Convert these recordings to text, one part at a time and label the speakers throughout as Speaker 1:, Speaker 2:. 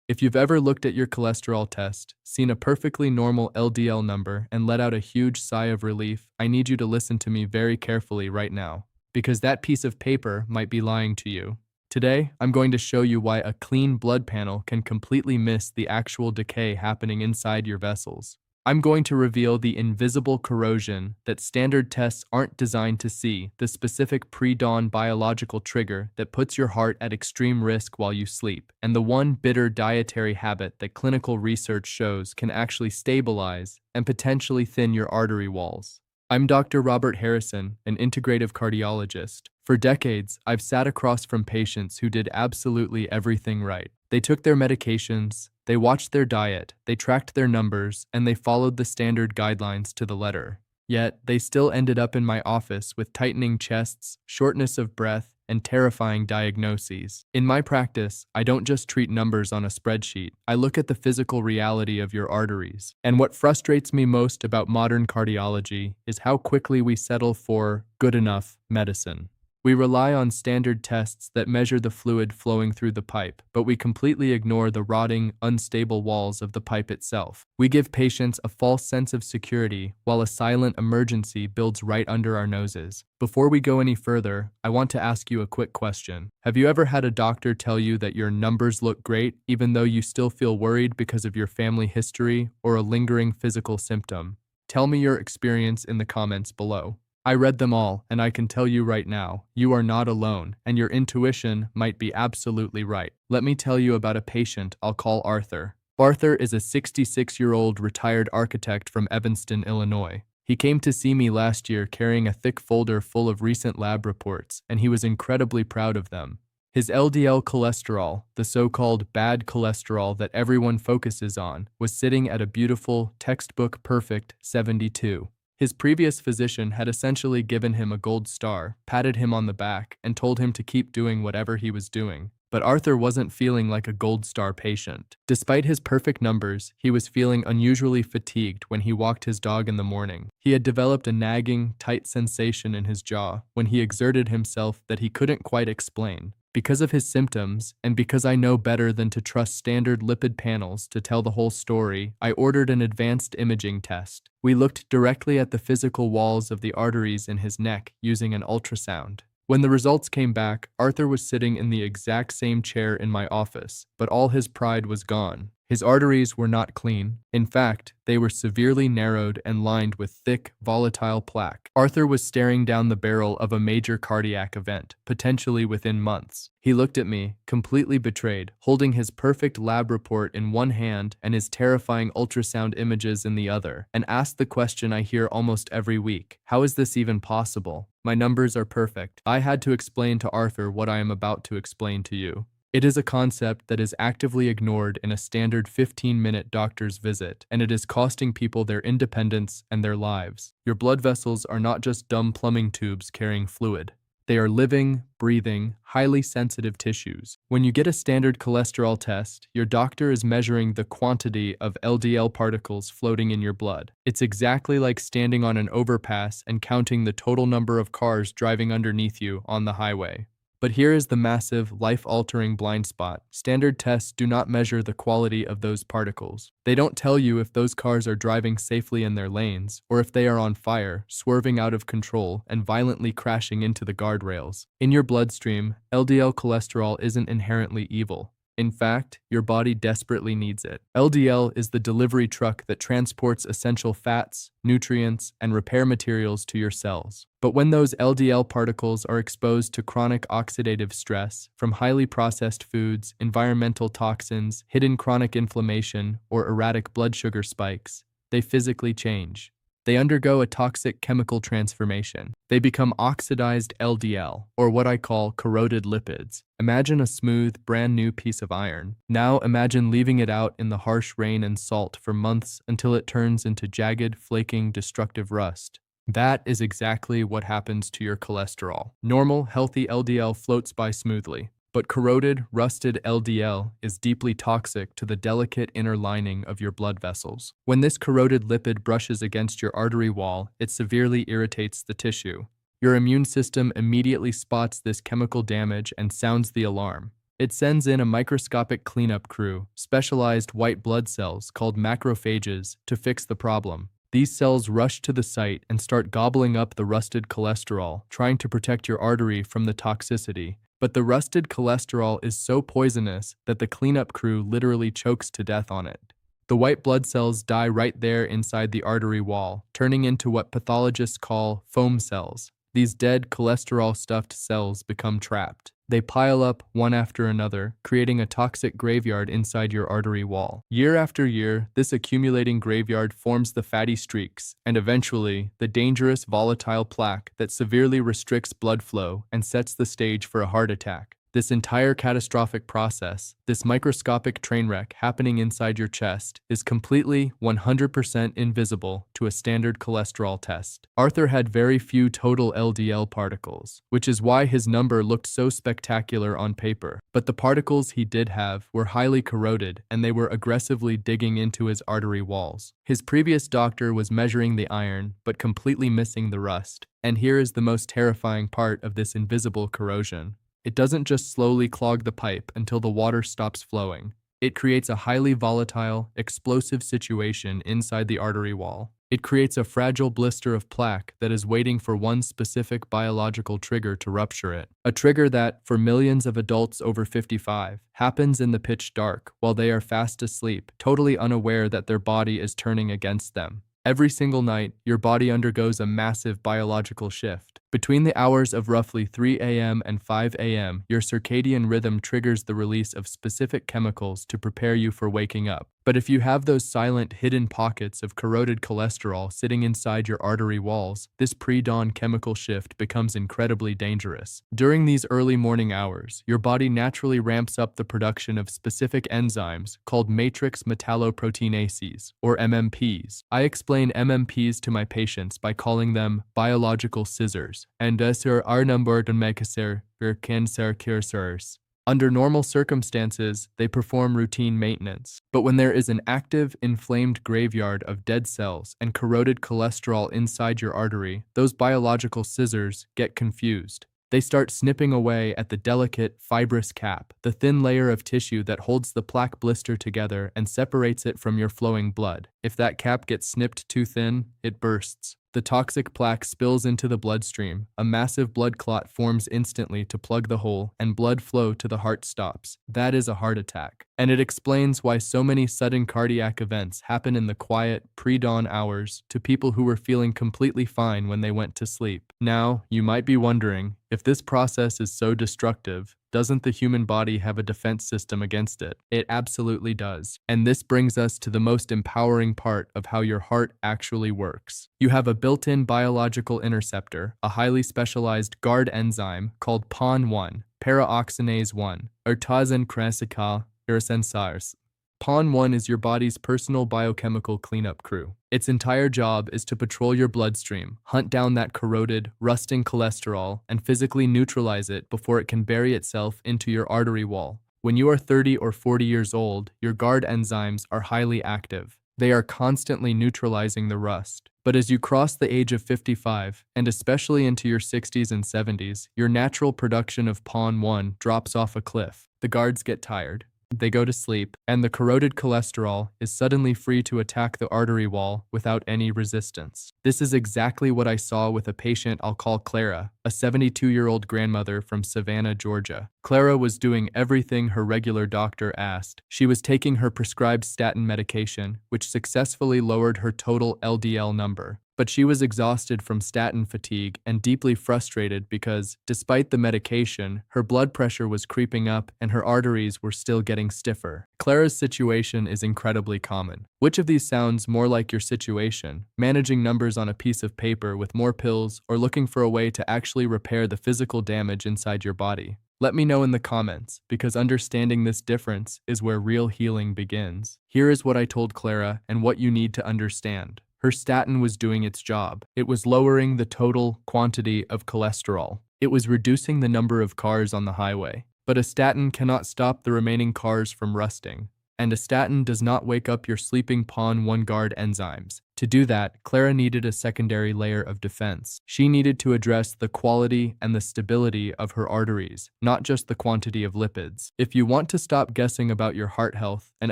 Speaker 1: If you've ever looked at your cholesterol test, seen a perfectly normal LDL number, and let out a huge sigh of relief, I need you to listen to me very carefully right now, because that piece of paper might be lying to you. Today, I'm going to show you why a clean blood panel can completely miss the actual decay happening inside your vessels. I'm going to reveal the invisible corrosion that standard tests aren't designed to see, the specific pre-dawn biological trigger that puts your heart at extreme risk while you sleep, and the one bitter dietary habit that clinical research shows can actually stabilize and potentially thin your artery walls. I'm Dr. Robert Harrison, an integrative cardiologist. For decades, I've sat across from patients who did absolutely everything right. They took their medications, they watched their diet, they tracked their numbers, and they followed the standard guidelines to the letter. Yet, they still ended up in my office with tightening chests, shortness of breath, and terrifying diagnoses. In my practice, I don't just treat numbers on a spreadsheet. I look at the physical reality of your arteries. And what frustrates me most about modern cardiology is how quickly we settle for good enough medicine. We rely on standard tests that measure the fluid flowing through the pipe, but we completely ignore the rotting, unstable walls of the pipe itself. We give patients a false sense of security while a silent emergency builds right under our noses. Before we go any further, I want to ask you a quick question. Have you ever had a doctor tell you that your numbers look great even though you still feel worried because of your family history or a lingering physical symptom? Tell me your experience in the comments below. I read them all, and I can tell you right now, you are not alone, and your intuition might be absolutely right. Let me tell you about a patient I'll call Arthur. Arthur is a 66-year-old retired architect from Evanston, Illinois. He came to see me last year carrying a thick folder full of recent lab reports, and he was incredibly proud of them. His LDL cholesterol, the so-called bad cholesterol that everyone focuses on, was sitting at a beautiful, textbook perfect 72. His previous physician had essentially given him a gold star, patted him on the back, and told him to keep doing whatever he was doing. But Arthur wasn't feeling like a gold star patient. Despite his perfect numbers, he was feeling unusually fatigued when he walked his dog in the morning. He had developed a nagging, tight sensation in his jaw when he exerted himself that he couldn't quite explain. Because of his symptoms, and because I know better than to trust standard lipid panels to tell the whole story, I ordered an advanced imaging test. We looked directly at the physical walls of the arteries in his neck using an ultrasound. When the results came back, Arthur was sitting in the exact same chair in my office, but all his pride was gone. His arteries were not clean. In fact, they were severely narrowed and lined with thick, volatile plaque. Arthur was staring down the barrel of a major cardiac event, potentially within months. He looked at me, completely betrayed, holding his perfect lab report in one hand and his terrifying ultrasound images in the other, and asked the question I hear almost every week: how is this even possible? My numbers are perfect. I had to explain to Arthur what I am about to explain to you. It is a concept that is actively ignored in a standard 15-minute doctor's visit, and it is costing people their independence and their lives. Your blood vessels are not just dumb plumbing tubes carrying fluid. They are living, breathing, highly sensitive tissues. When you get a standard cholesterol test, your doctor is measuring the quantity of LDL particles floating in your blood. It's exactly like standing on an overpass and counting the total number of cars driving underneath you on the highway. But here is the massive, life-altering blind spot. Standard tests do not measure the quality of those particles. They don't tell you if those cars are driving safely in their lanes, or if they are on fire, swerving out of control, and violently crashing into the guardrails. In your bloodstream, LDL cholesterol isn't inherently evil. In fact, your body desperately needs it. LDL is the delivery truck that transports essential fats, nutrients, and repair materials to your cells. But when those LDL particles are exposed to chronic oxidative stress from highly processed foods, environmental toxins, hidden chronic inflammation, or erratic blood sugar spikes, they physically change. They undergo a toxic chemical transformation. They become oxidized LDL, or what I call corroded lipids. Imagine a smooth, brand new piece of iron. Now imagine leaving it out in the harsh rain and salt for months until it turns into jagged, flaking, destructive rust. That is exactly what happens to your cholesterol. Normal, healthy LDL floats by smoothly. But corroded, rusted LDL is deeply toxic to the delicate inner lining of your blood vessels. When this corroded lipid brushes against your artery wall, it severely irritates the tissue. Your immune system immediately spots this chemical damage and sounds the alarm. It sends in a microscopic cleanup crew, specialized white blood cells called macrophages, to fix the problem. These cells rush to the site and start gobbling up the rusted cholesterol, trying to protect your artery from the toxicity. But the rusted cholesterol is so poisonous that the cleanup crew literally chokes to death on it. The white blood cells die right there inside the artery wall, turning into what pathologists call foam cells. These dead cholesterol-stuffed cells become trapped. They pile up one after another, creating a toxic graveyard inside your artery wall. Year after year, this accumulating graveyard forms the fatty streaks, and eventually, the dangerous volatile plaque that severely restricts blood flow and sets the stage for a heart attack. This entire catastrophic process, this microscopic trainwreck happening inside your chest, is completely 100% invisible to a standard cholesterol test. Arthur had very few total LDL particles, which is why his number looked so spectacular on paper. But the particles he did have were highly corroded, and they were aggressively digging into his artery walls. His previous doctor was measuring the iron, but completely missing the rust. And here is the most terrifying part of this invisible corrosion. It doesn't just slowly clog the pipe until the water stops flowing. It creates a highly volatile, explosive situation inside the artery wall. It creates a fragile blister of plaque that is waiting for one specific biological trigger to rupture it. A trigger that, for millions of adults over 55, happens in the pitch dark while they are fast asleep, totally unaware that their body is turning against them. Every single night, your body undergoes a massive biological shift. Between the hours of roughly 3 a.m. and 5 a.m., your circadian rhythm triggers the release of specific chemicals to prepare you for waking up. But if you have those silent, hidden pockets of corroded cholesterol sitting inside your artery walls, this pre-dawn chemical shift becomes incredibly dangerous. During these early morning hours, your body naturally ramps up the production of specific enzymes called Matrix Metalloproteinases, or MMPs. I explain MMPs to my patients by calling them biological scissors, and dessur arnumberdenmekasser cancer cursors. Under normal circumstances, they perform routine maintenance. But when there is an active, inflamed graveyard of dead cells and corroded cholesterol inside your artery, those biological scissors get confused. They start snipping away at the delicate, fibrous cap, the thin layer of tissue that holds the plaque blister together and separates it from your flowing blood. If that cap gets snipped too thin, it bursts. The toxic plaque spills into the bloodstream, a massive blood clot forms instantly to plug the hole, and blood flow to the heart stops. That is a heart attack. And it explains why so many sudden cardiac events happen in the quiet, pre-dawn hours to people who were feeling completely fine when they went to sleep. Now, you might be wondering, if this process is so destructive, doesn't the human body have a defense system against it? It absolutely does. And this brings us to the most empowering part of how your heart actually works. You have a built-in biological interceptor, a highly specialized guard enzyme called PON1, paraoxinase 1, urtazencrasical irasensars. PON1 is your body's personal biochemical cleanup crew. Its entire job is to patrol your bloodstream, hunt down that corroded, rusting cholesterol, and physically neutralize it before it can bury itself into your artery wall. When you are 30 or 40 years old, your guard enzymes are highly active. They are constantly neutralizing the rust. But as you cross the age of 55, and especially into your 60s and 70s, your natural production of PON1 drops off a cliff. The guards get tired. They go to sleep, and the corroded cholesterol is suddenly free to attack the artery wall without any resistance. This is exactly what I saw with a patient I'll call Clara, a 72-year-old grandmother from Savannah, Georgia. Clara was doing everything her regular doctor asked. She was taking her prescribed statin medication, which successfully lowered her total LDL number. But she was exhausted from statin fatigue and deeply frustrated because, despite the medication, her blood pressure was creeping up and her arteries were still getting stiffer. Clara's situation is incredibly common. Which of these sounds more like your situation? Managing numbers on a piece of paper with more pills, or looking for a way to actually repair the physical damage inside your body? Let me know in the comments, because understanding this difference is where real healing begins. Here is what I told Clara and what you need to understand. Her statin was doing its job. It was lowering the total quantity of cholesterol. It was reducing the number of cars on the highway. But a statin cannot stop the remaining cars from rusting. And a statin does not wake up your sleeping PON-1 guard enzymes. To do that, Clara needed a secondary layer of defense. She needed to address the quality and the stability of her arteries, not just the quantity of lipids. If you want to stop guessing about your heart health and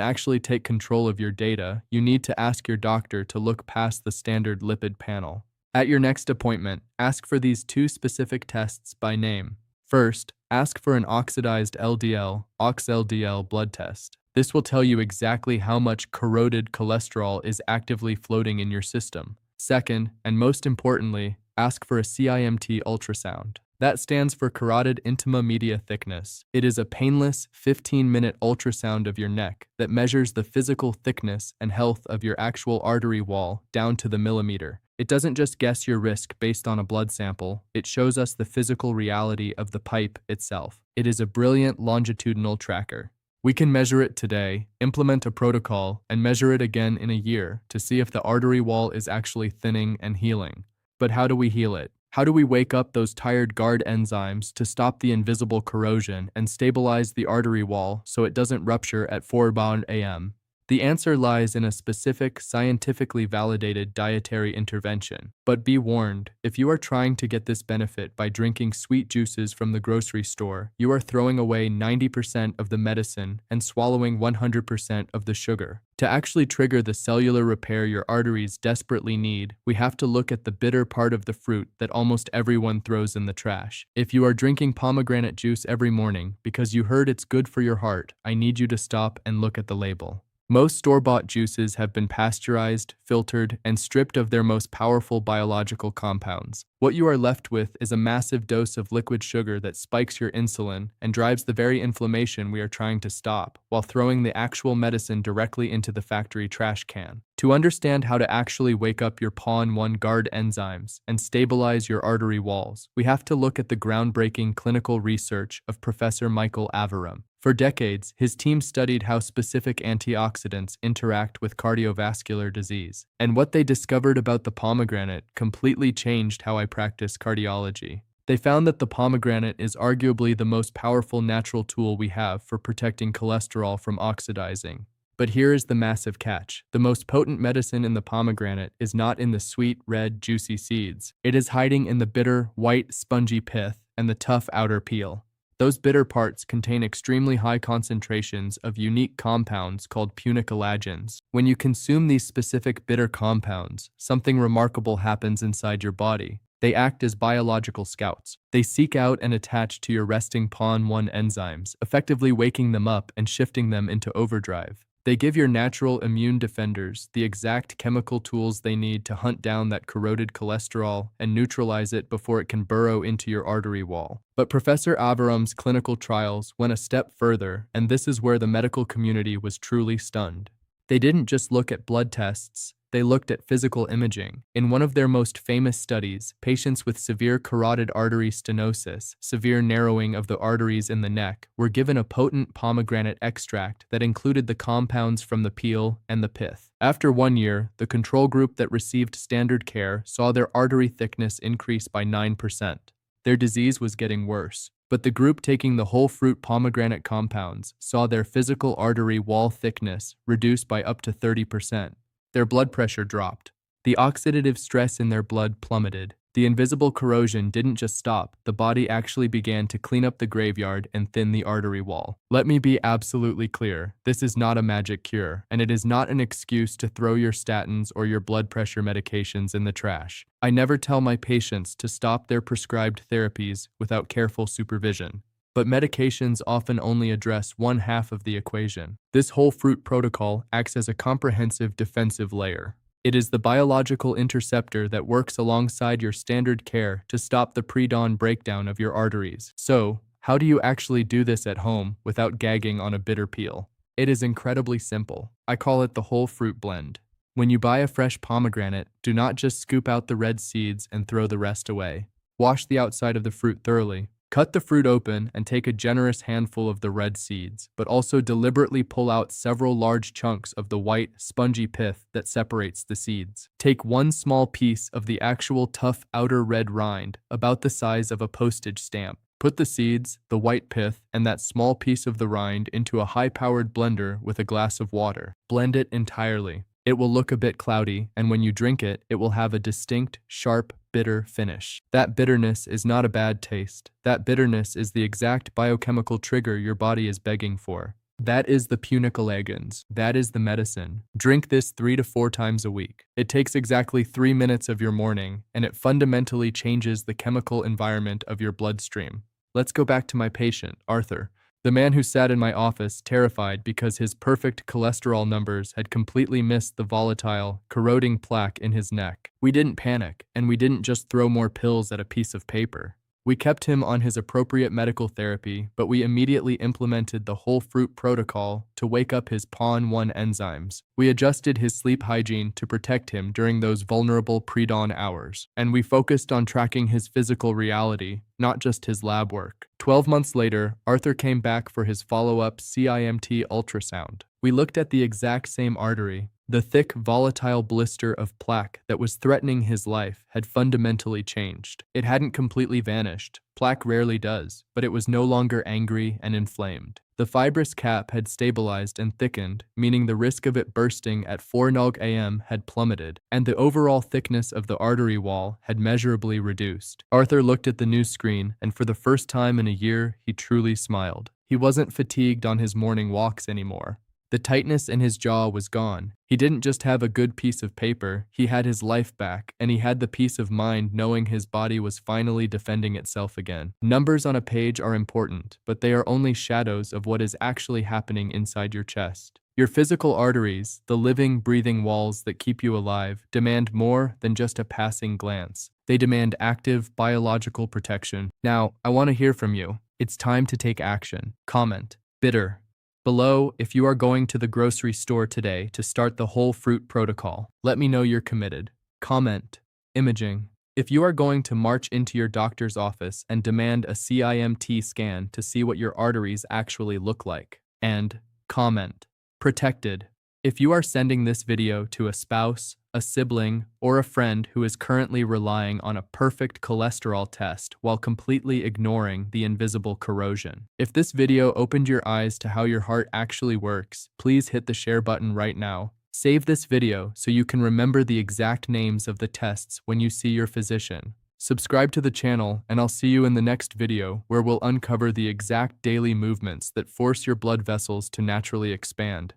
Speaker 1: actually take control of your data, you need to ask your doctor to look past the standard lipid panel. At your next appointment, ask for these two specific tests by name. First, ask for an oxidized LDL, OX-LDL blood test. This will tell you exactly how much corroded cholesterol is actively floating in your system. Second, and most importantly, ask for a CIMT ultrasound. That stands for carotid intima media thickness. It is a painless 15-minute ultrasound of your neck that measures the physical thickness and health of your actual artery wall down to the millimeter. It doesn't just guess your risk based on a blood sample, it shows us the physical reality of the pipe itself. It is a brilliant longitudinal tracker. We can measure it today, implement a protocol, and measure it again in a year to see if the artery wall is actually thinning and healing. But how do we heal it? How do we wake up those tired guard enzymes to stop the invisible corrosion and stabilize the artery wall so it doesn't rupture at 4 a.m.? The answer lies in a specific, scientifically validated dietary intervention. But be warned, if you are trying to get this benefit by drinking sweet juices from the grocery store, you are throwing away 90% of the medicine and swallowing 100% of the sugar. To actually trigger the cellular repair your arteries desperately need, we have to look at the bitter part of the fruit that almost everyone throws in the trash. If you are drinking pomegranate juice every morning because you heard it's good for your heart, I need you to stop and look at the label. Most store-bought juices have been pasteurized, filtered, and stripped of their most powerful biological compounds. What you are left with is a massive dose of liquid sugar that spikes your insulin and drives the very inflammation we are trying to stop, while throwing the actual medicine directly into the factory trash can. To understand how to actually wake up your PON-1 guard enzymes and stabilize your artery walls, we have to look at the groundbreaking clinical research of Professor Michael Aviram. For decades, his team studied how specific antioxidants interact with cardiovascular disease, and what they discovered about the pomegranate completely changed how I practice cardiology. They found that the pomegranate is arguably the most powerful natural tool we have for protecting cholesterol from oxidizing. But here is the massive catch. The most potent medicine in the pomegranate is not in the sweet, red, juicy seeds. It is hiding in the bitter, white, spongy pith and the tough outer peel. Those bitter parts contain extremely high concentrations of unique compounds called punicalagins. When you consume these specific bitter compounds, something remarkable happens inside your body. They act as biological scouts. They seek out and attach to your resting PON-1 enzymes, effectively waking them up and shifting them into overdrive. They give your natural immune defenders the exact chemical tools they need to hunt down that corroded cholesterol and neutralize it before it can burrow into your artery wall. But Professor Aviram's clinical trials went a step further, and this is where the medical community was truly stunned. They didn't just look at blood tests, they looked at physical imaging. In one of their most famous studies, patients with severe carotid artery stenosis, severe narrowing of the arteries in the neck, were given a potent pomegranate extract that included the compounds from the peel and the pith. After 1 year, the control group that received standard care saw their artery thickness increase by 9%. Their disease was getting worse. But the group taking the whole fruit pomegranate compounds saw their physical artery wall thickness reduced by up to 30%. Their blood pressure dropped. The oxidative stress in their blood plummeted. The invisible corrosion didn't just stop, the body actually began to clean up the graveyard and thin the artery wall. Let me be absolutely clear, this is not a magic cure, and it is not an excuse to throw your statins or your blood pressure medications in the trash. I never tell my patients to stop their prescribed therapies without careful supervision. But medications often only address one half of the equation. This whole fruit protocol acts as a comprehensive defensive layer. It is the biological interceptor that works alongside your standard care to stop the pre-dawn breakdown of your arteries. So, how do you actually do this at home without gagging on a bitter peel? It is incredibly simple. I call it the whole fruit blend. When you buy a fresh pomegranate, do not just scoop out the red seeds and throw the rest away. Wash the outside of the fruit thoroughly. Cut the fruit open and take a generous handful of the red seeds, but also deliberately pull out several large chunks of the white, spongy pith that separates the seeds. Take one small piece of the actual tough outer red rind, about the size of a postage stamp. Put the seeds, the white pith, and that small piece of the rind into a high-powered blender with a glass of water. Blend it entirely. It will look a bit cloudy, and when you drink it, it will have a distinct, sharp, bitter finish. That bitterness is not a bad taste. That bitterness is the exact biochemical trigger your body is begging for. That is the punicalagins. That is the medicine. Drink this 3 to 4 times a week. It takes exactly 3 minutes of your morning, and it fundamentally changes the chemical environment of your bloodstream. Let's go back to my patient, Arthur, the man who sat in my office terrified because his perfect cholesterol numbers had completely missed the volatile, corroding plaque in his neck. We didn't panic, and we didn't just throw more pills at a piece of paper. We kept him on his appropriate medical therapy, but we immediately implemented the whole fruit protocol to wake up his PON-1 enzymes. We adjusted his sleep hygiene to protect him during those vulnerable pre-dawn hours, and we focused on tracking his physical reality, not just his lab work. 12 months later, Arthur came back for his follow-up CIMT ultrasound. We looked at the exact same artery. The thick, volatile blister of plaque that was threatening his life had fundamentally changed. It hadn't completely vanished. Plaque rarely does, but it was no longer angry and inflamed. The fibrous cap had stabilized and thickened, meaning the risk of it bursting at 4 a.m. had plummeted, and the overall thickness of the artery wall had measurably reduced. Arthur looked at the new screen, and for the first time in a year, he truly smiled. He wasn't fatigued on his morning walks anymore. The tightness in his jaw was gone. He didn't just have a good piece of paper, he had his life back, and he had the peace of mind knowing his body was finally defending itself again. Numbers on a page are important, but they are only shadows of what is actually happening inside your chest. Your physical arteries, the living, breathing walls that keep you alive, demand more than just a passing glance. They demand active, biological protection. Now, I want to hear from you. It's time to take action. Comment. Bitter. Below, if you are going to the grocery store today to start the whole fruit protocol, let me know you're committed. Comment. Imaging. If you are going to march into your doctor's office and demand a CIMT scan to see what your arteries actually look like. And comment. Protected. If you are sending this video to a spouse, a sibling, or a friend who is currently relying on a perfect cholesterol test while completely ignoring the invisible corrosion. If this video opened your eyes to how your heart actually works, please hit the share button right now. Save this video so you can remember the exact names of the tests when you see your physician. Subscribe to the channel, and I'll see you in the next video where we'll uncover the exact daily movements that force your blood vessels to naturally expand.